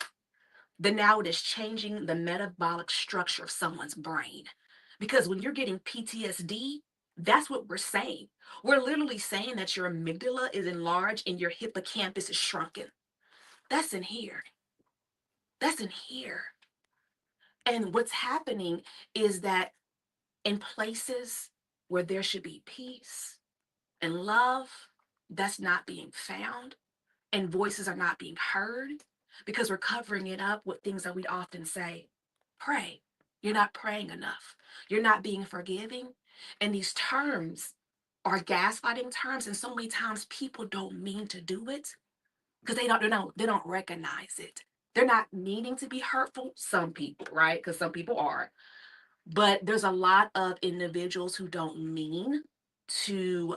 that now it is changing the metabolic structure of someone's brain. Because when you're getting PTSD, that's what we're saying. We're literally saying that your amygdala is enlarged and your hippocampus is shrunken. That's in here. That's in here. And what's happening is that in places where there should be peace and love, that's not being found, and voices are not being heard because we're covering it up with things that we often say. Pray. You're not praying enough. You're not being forgiving. And these terms are gaslighting terms, and so many times people don't mean to do it because they don't recognize it. They're not meaning to be hurtful. Some people, right? Because some people are. But there's a lot of individuals who don't mean to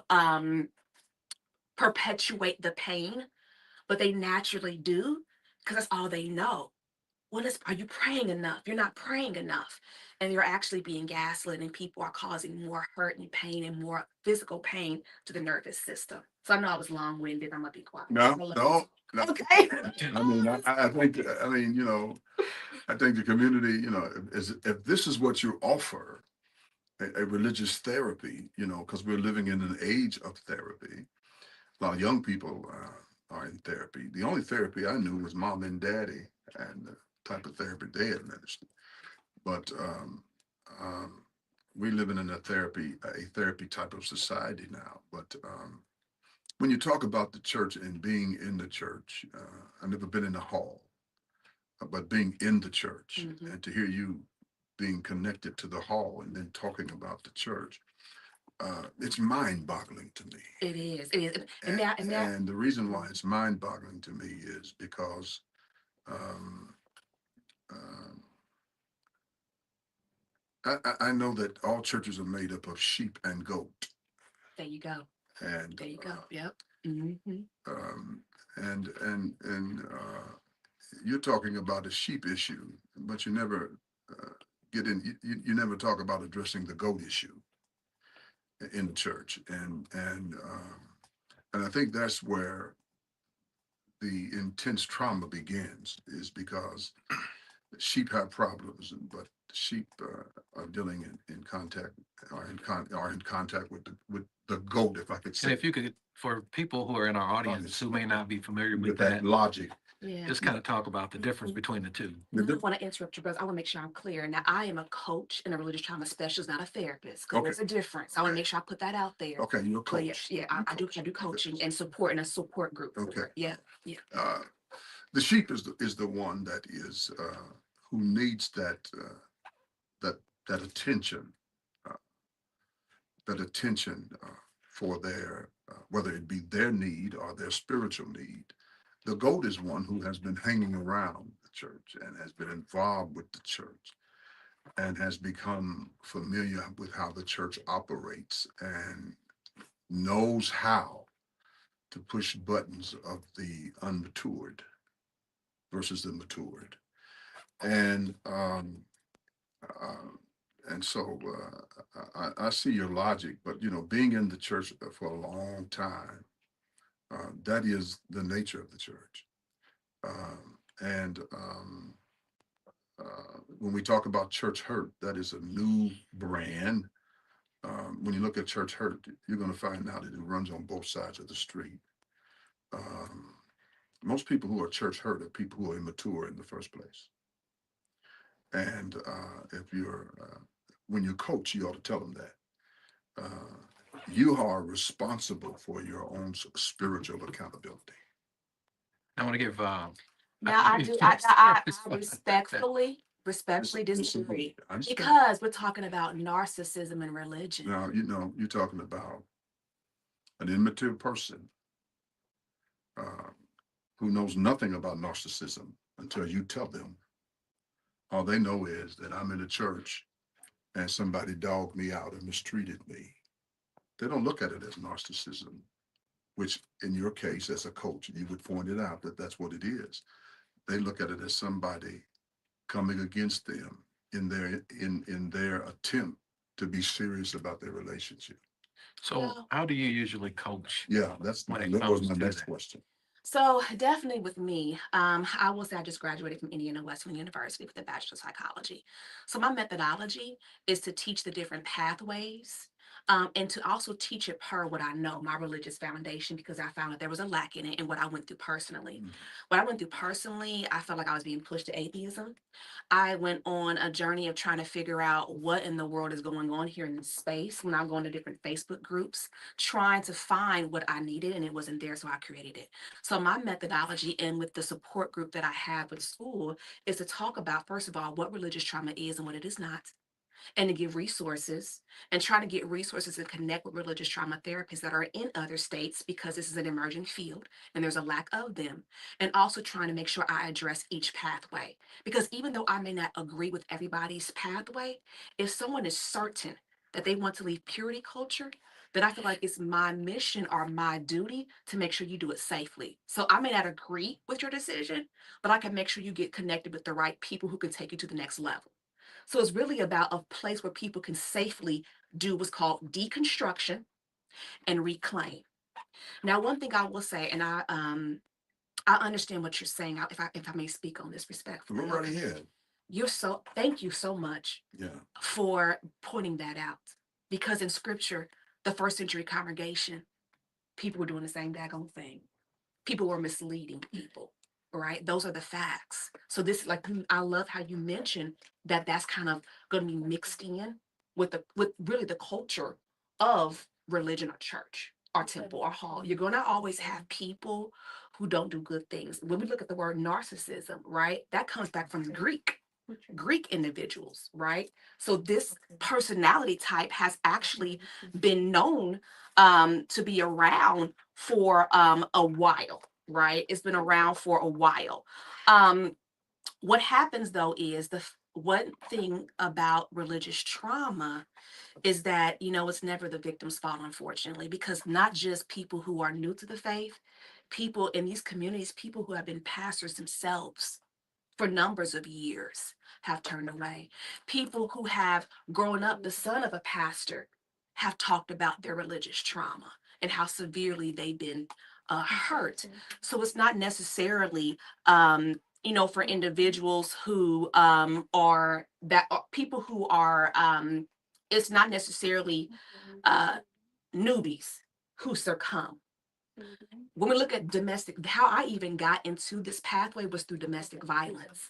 perpetuate the pain, but they naturally do because that's all they know. Well, are you praying enough? You're not praying enough. And you're actually being gaslit, and people are causing more hurt and pain and more physical pain to the nervous system. So I know I was long winded. I'm going to be quiet. No. Okay. I mean, I think, I think the community, if this is what you offer, a religious therapy, because we're living in an age of therapy. A lot of young people are in therapy. The only therapy I knew was mom and daddy and the type of therapy they administered. But we living in a therapy type of society now. But when you talk about the church and being in the church, I've never been in the hall, but being in the church and to hear you being connected to the hall and then talking about the church, it's mind-boggling to me. It is. It is. And the reason why it's mind-boggling to me is because um, um, I know that all churches are made up of sheep and goat. There you go. And there you go. Yep. Mm-hmm. And you're talking about a sheep issue, but you never get in. You never talk about addressing the goat issue in the church, and I think that's where the intense trauma begins, is because sheep have problems, but sheep are dealing in contact, are in contact with the goat, if I could say. And if you could, for people who are in our audience who may not be familiar with that logic. Yeah. just kind of talk about the difference between the two. I don't want to interrupt you, brother. I want to make sure I'm clear. Now, I am a coach and a religious trauma specialist, not a therapist, because there's a difference. I want to make sure I put that out there. Okay, you're a But coach. I do coaching and support in a support group. Okay. Yeah. The sheep is the one that is who needs that attention, for their whether it be their need or their spiritual need. The goat is one who has been hanging around the church and has been involved with the church and has become familiar with how the church operates and knows how to push buttons of the unmatured versus the matured. And so I see your logic, but being in the church for a long time, that is the nature of the church. When we talk about church hurt, that is a new brand. When you look at church hurt, you're going to find out that it runs on both sides of the street. Most people who are church hurt are people who are immature in the first place. And when you coach, you ought to tell them that. You are responsible for your own spiritual accountability. I want to give. Now I respectfully disagree, because we're talking about narcissism and religion. Now, you're talking about an immature person who knows nothing about narcissism until you tell them. All they know is that I'm in a church and somebody dogged me out and mistreated me. They don't look at it as narcissism. which in your case, as a coach, you would point it out that that's what it is. They look at it as somebody coming against them in their attempt to be serious about their relationship. So Well, how do you usually coach? Yeah, that was my next question. so definitely with me, I will say I just graduated from Indiana Wesleyan University with a Bachelor of Psychology. So my methodology is to teach the different pathways, and to also teach it per what I know, my religious foundation, because I found that there was a lack in it and what I went through personally. What I went through personally, I felt like I was being pushed to atheism. I went on a journey of trying to figure out what in the world is going on here in this space when I'm going to different Facebook groups, trying to find what I needed, and it wasn't there, so I created it. So my methodology and with the support group that I have with school is to talk about, first of all, what religious trauma is and what it is not, and to give resources and try to get resources and connect with religious trauma therapists that are in other states because this is an emerging field and there's a lack of them. And also trying to make sure I address each pathway. Because even though I may not agree with everybody's pathway, if someone is certain that they want to leave purity culture, then I feel like it's my mission or my duty to make sure you do it safely. So I may not agree with your decision, but I can make sure you get connected with the right people who can take you to the next level. So it's really about a place where people can safely do what's called deconstruction and reclaim. Now, one thing I will say, and I understand what you're saying. If I may speak on this respectfully. Go right ahead. Thank you so much Yeah. for pointing that out. Because in scripture, the first century congregation, people were doing the same daggone thing. People were misleading people, right? Those are the facts. So this, like, I love how you mentioned that that's kind of going to be mixed in with really the culture of religion or church or temple or hall. You're going to always have people who don't do good things. When we look at the word narcissism, right, that comes back from Greek individuals, right? So this personality type has actually been known to be around for a while, right? It's been around for a while. What happens though is one thing about religious trauma is that, it's never the victim's fault, unfortunately, because not just people who are new to the faith, people in these communities, people who have been pastors themselves for numbers of years have turned away. People who have grown up the son of a pastor have talked about their religious trauma and how severely they've been hurt. So it's not necessarily, for individuals who people who are, it's not necessarily newbies who succumb. When we look at how I even got into this pathway was through domestic violence,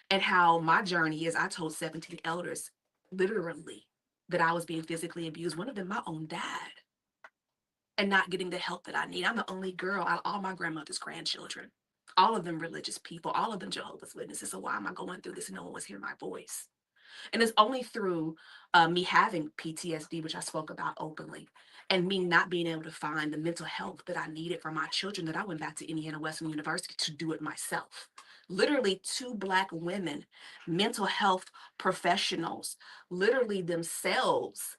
and how my journey is, I told 17 elders literally that I was being physically abused, one of them my own dad, and not getting the help that I need. I'm the only girl out of all my grandmother's grandchildren, all of them religious people, all of them Jehovah's Witnesses. So why am I going through this and no one was hearing my voice? And it's only through me having PTSD, which I spoke about openly, and me not being able to find the mental health that I needed for my children, that I went back to Indiana Wesleyan University to do it myself. Literally, 2 Black women, mental health professionals, literally themselves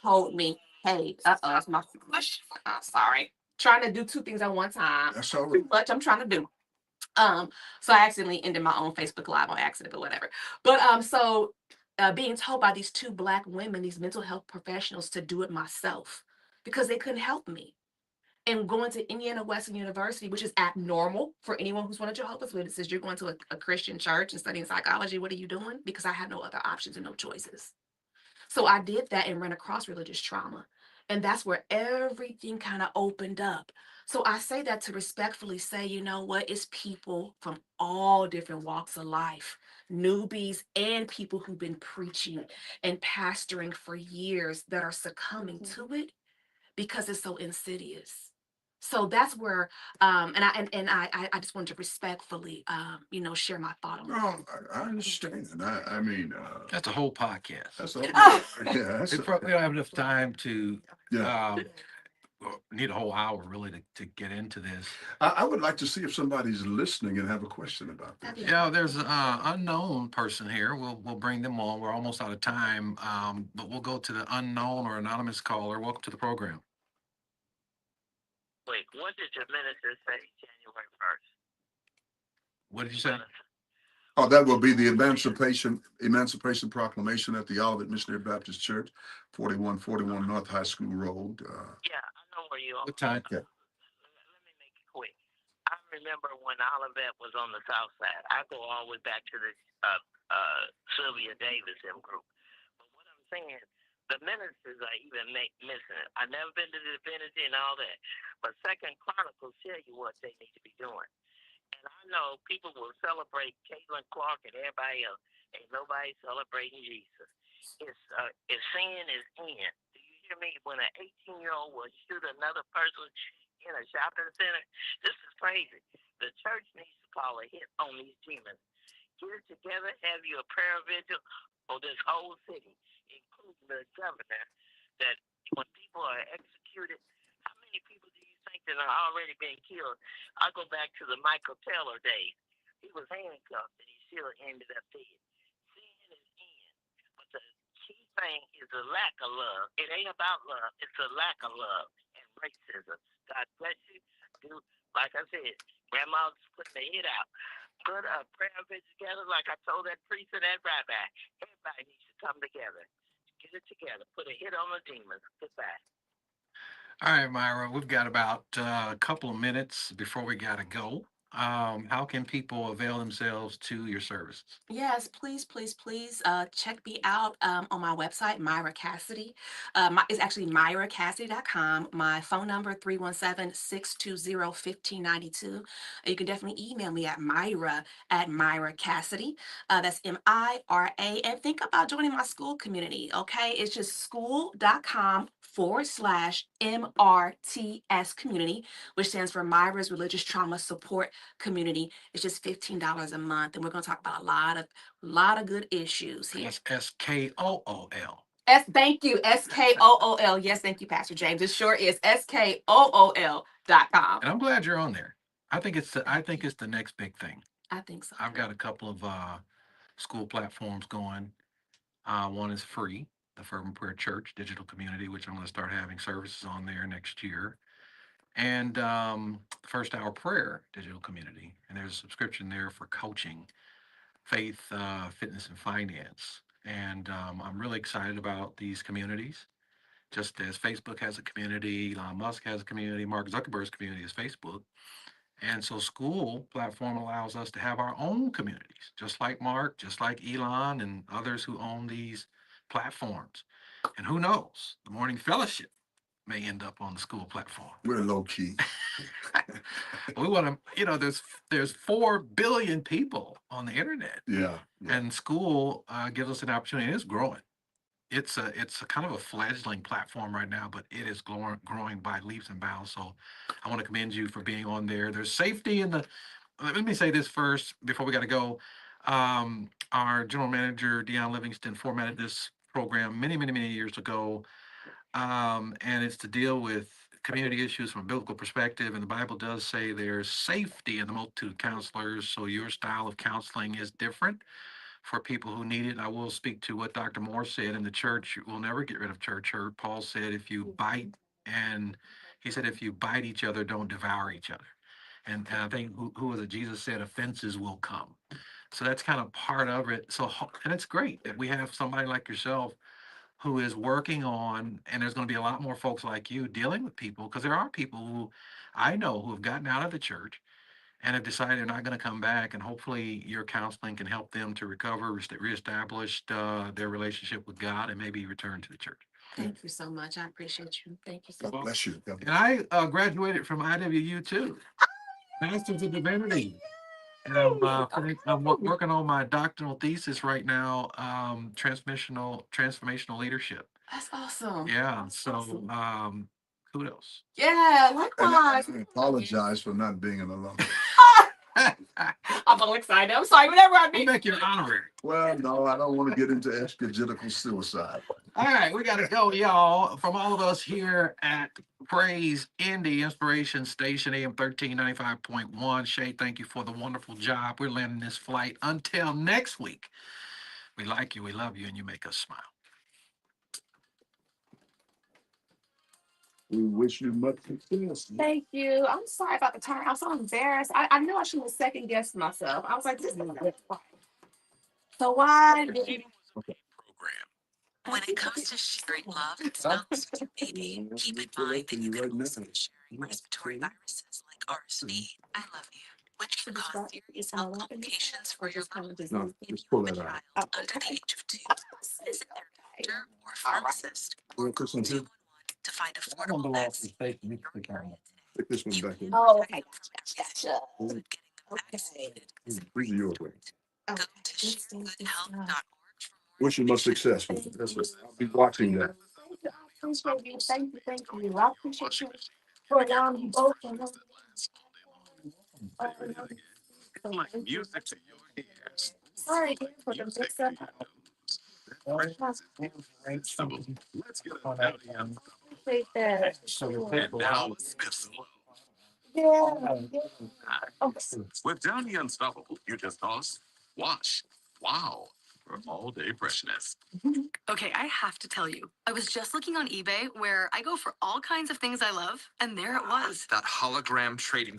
told me, hey, it's my flush. I'm sorry. Trying to do 2 things at one time. That's all Too right. much I'm trying to do. So I accidentally ended my own Facebook Live on accident, but whatever. But being told by these 2 Black women, these mental health professionals, to do it myself because they couldn't help me. And going to Indiana Wesleyan University, which is abnormal for anyone who's one of Jehovah's Witnesses, you're going to a Christian church and studying psychology. What are you doing? Because I had no other options and no choices. So I did that and ran across religious trauma. And that's where everything kind of opened up. So I say that to respectfully say, you know what? It's people from all different walks of life, newbies and people who've been preaching and pastoring for years that are succumbing to it because it's so insidious. So that's where, I just wanted to respectfully, share my thought on that. No, I understand. I mean, That's a whole podcast. that's all. Oh. Yeah, that's We probably don't have enough time to, yeah. need a whole hour really to get into this. I would like to see if somebody's listening and have a question about this. Yeah, there's an unknown person here. We'll bring them on. We're almost out of time, but we'll go to the unknown or anonymous caller. Welcome to the program. Wait, What did your minister say January 1st? What did you say? Oh, that will be the Emancipation Proclamation at the Olivet Missionary Baptist Church, 4141 North High School Road. Yeah, I know where you are. What time? Yeah. Let me make it quick. I remember when Olivet was on the south side. I go all the way back to the Sylvia Davis group. But what I'm saying, the ministers are even missing it. I've never been to the divinity and all that. But Second Chronicles tell you what they need to be doing. And I know people will celebrate Caitlin Clark and everybody else. Ain't nobody celebrating Jesus. It's sin is in. Do you hear me? When an 18-year-old will shoot another person in a shopping center, this is crazy. The church needs to call a hit on these demons. Get it together, have you a prayer vigil for this whole city, including the governor, that when people are executed, how many people do you think that are already being killed? I go back to the Michael Taylor days. He was handcuffed and he still ended up dead. Sin is in. But the key thing is the lack of love. It ain't about love. It's a lack of love and racism. God bless you. Do, like I said, Grandma's putting the hit out. Put a prayer visit together like I told that priest and that rabbi. Everybody needs to come together. Get it together. Put a hit on the demons. Goodbye. All right, Myra, we've got about a couple of minutes before we got to go. How can people avail themselves to your services? Yes, please, please, please check me out on my website, Myra Cassidy. It's actually MyraCassidy.com. My phone number, 317-620-1592. You can definitely email me at Myra Cassidy. That's MIRA. And think about joining my school community, okay? It's just school.com/MRTS community, which stands for Myra's Religious Trauma Support Community. It's just $15 a month, and we're going to talk about a lot of good issues here. That's SKOOL. Thank you, SKOOL. Yes, thank you, Pastor James. It sure is SKOOL.com. And I'm glad you're on there. I think it's the next big thing. I think so. I've got a couple of school platforms going. One is free, the Fervent Prayer Church digital community, which I'm going to start having services on there next year. And First Hour Prayer digital community. And there's a subscription there for coaching, faith, fitness, and finance. And I'm really excited about these communities. Just as Facebook has a community, Elon Musk has a community, Mark Zuckerberg's community is Facebook. And so school platform allows us to have our own communities, just like Mark, just like Elon and others who own these platforms. And who knows, the Morning Fellowship may end up on the school platform. We're low key. We want to, there's 4 billion people on the internet. Yeah. And school gives us an opportunity. It's growing. It's a kind of a fledgling platform right now, but it is growing by leaps and bounds. So I want to commend you for being on there. There's safety in the. Let me say this first before we got to go. Our general manager Deion Livingston formatted this program many years ago, and it's to deal with community issues from a biblical perspective. And the Bible does say there's safety in the multitude of counselors. So your style of counseling is different for people who need it. I will speak to what Dr. Moore said in the church. We'll never get rid of church hurt. Paul said, if you bite each other, don't devour each other. And I think who was it? Jesus said, offenses will come. So that's kind of part of it. So, and it's great that we have somebody like yourself who is working on, and there's going to be a lot more folks like you dealing with people, because there are people who I know who have gotten out of the church and have decided they're not going to come back. And hopefully your counseling can help them to recover, reestablish their relationship with God, and maybe return to the church. Thank you so much. I appreciate you. Thank you so much. God bless you. And I graduated from IWU too, Master's of Divinity. And I'm working on my doctoral thesis right now, transformational leadership. That's awesome. Yeah. That's So awesome. Kudos. Yeah, And likewise. I apologize for not being an alum. I'm all excited. I'm sorry. Whenever I We make you an honorary. Well, no, I don't want to get into extrajudicial suicide. All right, we got to go, y'all. From all of us here at Praise Indy Inspiration Station, AM 1395.1. Shay, thank you for the wonderful job. We're landing this flight. Until next week, we like you, we love you, and you make us smile. We wish you much success. Thank you. I'm sorry about the turn. I'm so embarrassed. I knew I shouldn't have second guessed myself. I was like, this is not right. So why? Program. When it comes to sharing love and snuggles with your baby, keep in mind that you can also be sharing respiratory viruses like RSV, I love you, which can cause serious health complications for your loved ones. No, If just you pull have a that out. child under the age of 2, visit their doctor or pharmacist or Well, call this one too. 211 to find affordable vaccines in your area today. Take this one You back can in. Oh, protect okay. them from Gotcha. everything, but getting vaccinated is Bring yours way. go to sharegoodhealth.org for more Wish you much information. success with it. That's what, I'll be watching that. I appreciate you. Thank you. Thank you. I appreciate you for allowing me both. Like music to your ears. Sorry again for the mix up. Let's get on out here. Appreciate that. And now, Yeah. with Downy Unstoppable, you just toss, wash, wow, for all day freshness. Okay, I have to tell you, I was just looking on eBay where I go for all kinds of things I love, and there it was. That hologram trading